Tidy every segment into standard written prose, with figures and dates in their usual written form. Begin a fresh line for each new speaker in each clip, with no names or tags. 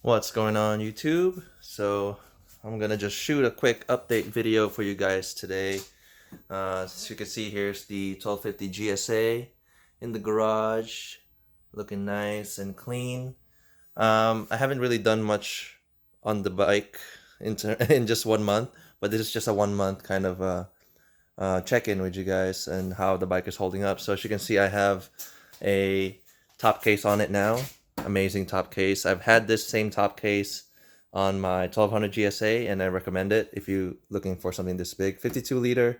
What's going on, YouTube? So I'm gonna just shoot a quick update video for you guys today. As you can see, here's the 1250 GSA in the garage, looking nice and clean. I haven't really done much on the bike in just 1 month, but this is just a 1 month kind of check-in with you guys and how the bike is holding up. So as you can see, I have a top case on it now. Amazing top case. I've had this same top case on my 1200 GSA, and I recommend it if you're looking for something this big. 52 liter,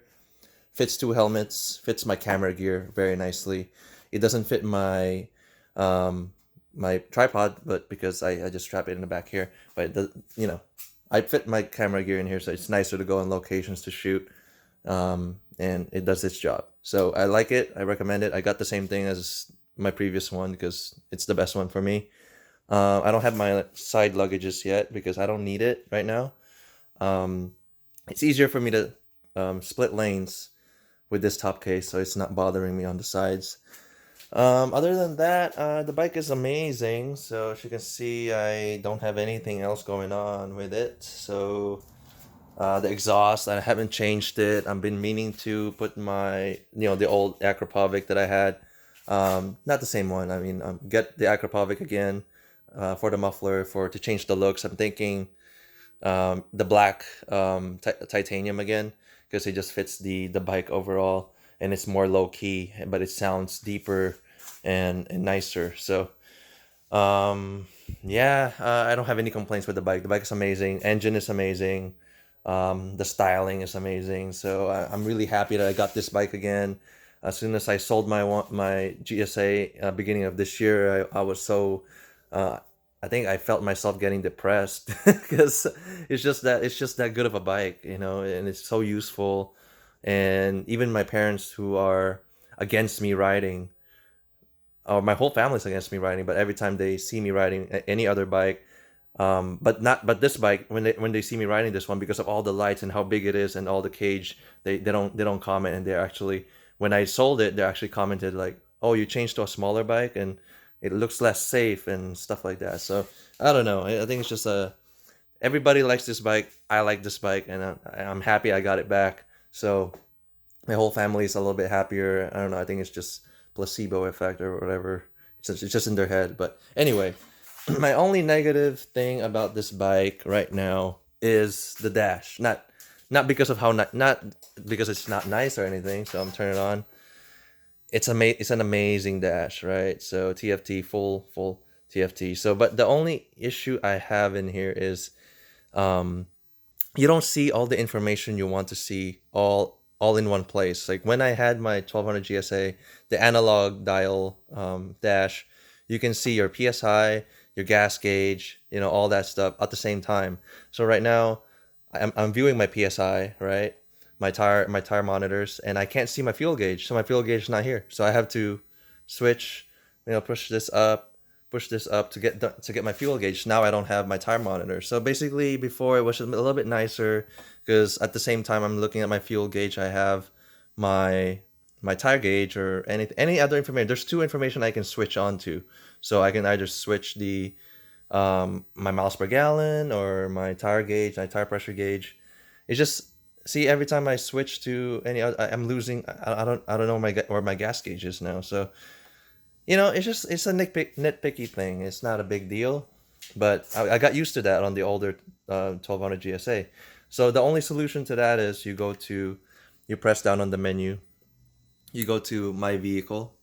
fits 2 helmets, fits my camera gear very nicely. It doesn't fit my my tripod, but because I just strap it in the back here. But it does, I fit my camera gear in here, so it's nicer to go on locations to shoot. And it does its job. So I like it. I recommend it. I got the same thing as my previous one because it's the best one for me. I don't have my side luggages yet because I don't need it right now. It's easier for me to split lanes with this top case, so it's not bothering me on the sides. Other than that, the bike is amazing. So as you can see, I don't have anything else going on with it. So the exhaust, I haven't changed it. I've been meaning to put my, the old Acropovic that I had. Not the same one. I mean, get the Acropovic again for the muffler to change the looks. I'm thinking the black titanium again because it just fits the bike overall, and it's more low key, but it sounds deeper and nicer. So yeah, I don't have any complaints with the bike. The bike is amazing. Engine is amazing. The styling is amazing. So I'm really happy that I got this bike again. As soon as I sold my GSA beginning of this year, I was so I think I felt myself getting depressed because it's just that good of a bike, and it's so useful. And even my parents, who are against me riding, or my whole family's against me riding, but every time they see me riding any other bike, but this bike, when they see me riding this one, because of all the lights and how big it is and all the cage, they don't comment. And they're actually, when I sold it, they actually commented like, "Oh, you changed to a smaller bike and it looks less safe," and stuff like that. So I don't know. I think it's just everybody likes this bike. I like this bike, and I'm happy I got it back. So my whole family is a little bit happier. I don't know. I think it's just placebo effect or whatever. It's just in their head. But anyway, my only negative thing about this bike right now is the dash. Not because of not because it's not nice or anything. So I'm turning it on. It's an amazing dash, right? So TFT, full TFT. So but the only issue I have in here is you don't see all the information you want to see all in one place. Like when I had my 1200 GSA, the analog dial dash, you can see your PSI, your gas gauge, all that stuff at the same time. So right now, I'm viewing my PSI, right? My tire monitors, and I can't see my fuel gauge. So my fuel gauge is not here. So I have to switch, push this up to get my fuel gauge. Now I don't have my tire monitor. So basically, before it was a little bit nicer because at the same time I'm looking at my fuel gauge, I have my tire gauge or any other information. There's two information I can switch on to. So I can either switch the my miles per gallon or my tire gauge, my tire pressure gauge. It's just, see, every time I switch to any other, I'm losing. I don't know where my gas gauge is now. So it's a nitpicky thing. It's not a big deal, but I got used to that on the older 1200 GSA. So the only solution to that is you press down on the menu, you go to my vehicle,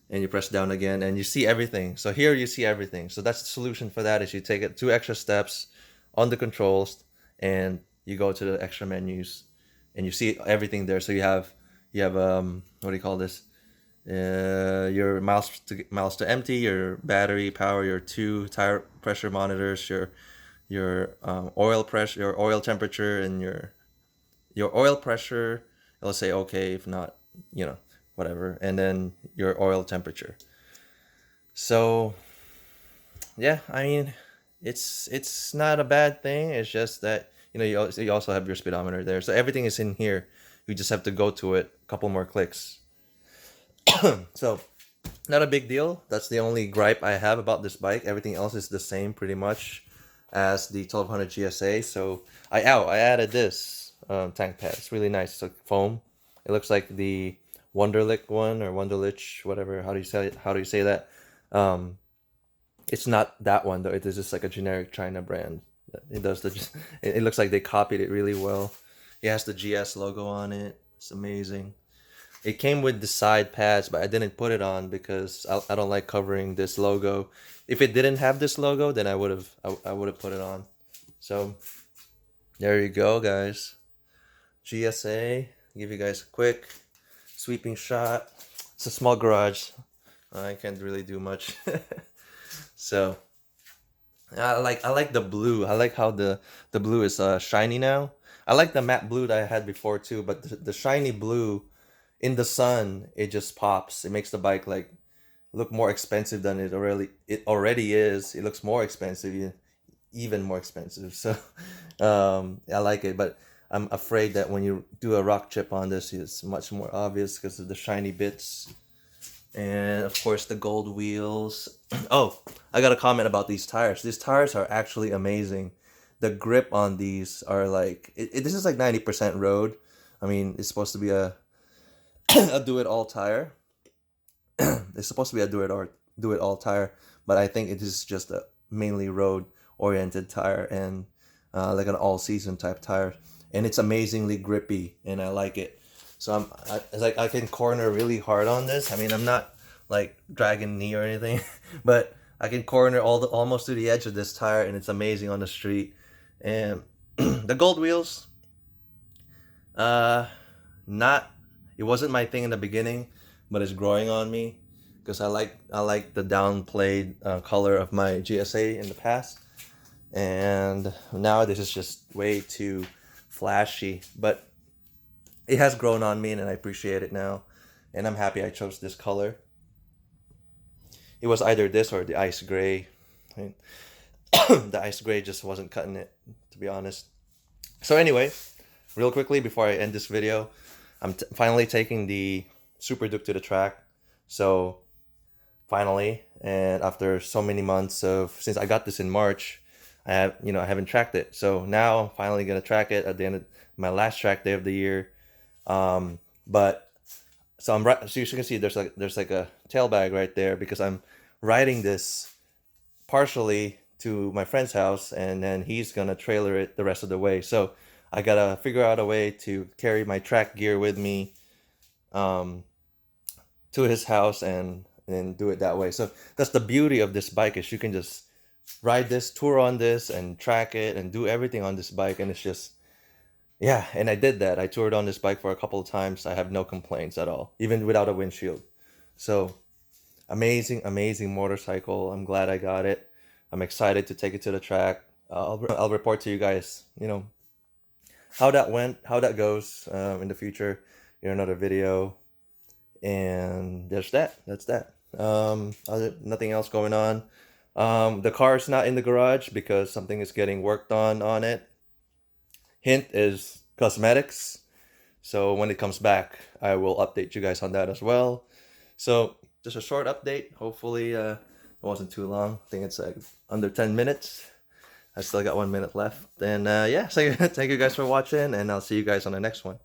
and you press down again, and you see everything. So here you see everything. So that's the solution for that, is you take it 2 extra steps on the controls, and you go to the extra menus, and you see everything there. So you have what do you call this? Your miles to empty, your battery power, your 2 tire pressure monitors, your oil pressure, your oil temperature, and your oil pressure. Let's say okay, if not, whatever, and then your oil temperature. So yeah, I mean, it's not a bad thing. It's just that you also have your speedometer there, so everything is in here. You just have to go to it a couple more clicks. So Not a big deal. That's the only gripe I have about this bike. Everything else is the same pretty much as the 1200 GSA. So I added this tank pad. It's really nice. It's like foam. It looks like the Wonderlic one or Wonderlich, whatever. How do you say it? How do you say that? Um, it's not that one though. It is just like a generic China brand. It does the. It looks like they copied it really well. It has the GS logo on it. It's amazing. It came with the side pads, but I didn't put it on because I don't like covering this logo. If it didn't have this logo, then I would have put it on. So there you go, guys. GSA. Give you guys a quick sweeping shot. It's a small garage. I can't really do much. So I like the blue. I like how the blue is shiny now. I like the matte blue that I had before too, but the shiny blue in the sun, it just pops. It makes the bike like look more expensive than it already is. It looks more expensive, even more expensive. So I like it, but I'm afraid that when you do a rock chip on this, it's much more obvious because of the shiny bits. And of course the gold wheels. Oh, I got a comment about these tires. These tires are actually amazing. The grip on these are like this is like 90% road. I mean, it's supposed to be a a do-it-all tire. It's supposed to be a do-it-all tire, but I think it is just a mainly road-oriented tire and like an all-season type tire. And it's amazingly grippy, and I like it. So it's like I can corner really hard on this. I mean, I'm not like dragging knee or anything, but I can corner almost to the edge of this tire, and it's amazing on the street. And the gold wheels, not it wasn't my thing in the beginning, but it's growing on me because I like the downplayed color of my GSA in the past, and now this is just way too flashy. But it has grown on me, and I appreciate it now, and I'm happy I chose this color. It was either this or the ice gray. Right? The ice gray just wasn't cutting it, to be honest. So anyway, real quickly before I end this video, I'm finally taking the Super Duke to the track. So finally, and after so many months since I got this in March, I haven't tracked it. So now I'm finally gonna track it at the end of my last track day of the year. But so so you can see there's like a tail bag right there because I'm riding this partially to my friend's house, and then he's gonna trailer it the rest of the way. So I gotta figure out a way to carry my track gear with me to his house and do it that way. So that's the beauty of this bike, is you can just ride this, tour on this, and track it and do everything on this bike. And it's just, yeah, and I did that. I toured on this bike for a couple of times. I have no complaints at all, even without a windshield. So amazing motorcycle. I'm glad I got it. I'm excited to take it to the track. I'll report to you guys, how that went, how that goes in the future in another video. And that's that. Nothing else going on. The car is not in the garage because something is getting worked on it. Hint is cosmetics. So when it comes back, I will update you guys on that as well. So just a short update. Hopefully it wasn't too long. I think it's like under 10 minutes. I still got 1 minute left. And yeah, so thank you guys for watching, and I'll see you guys on the next one.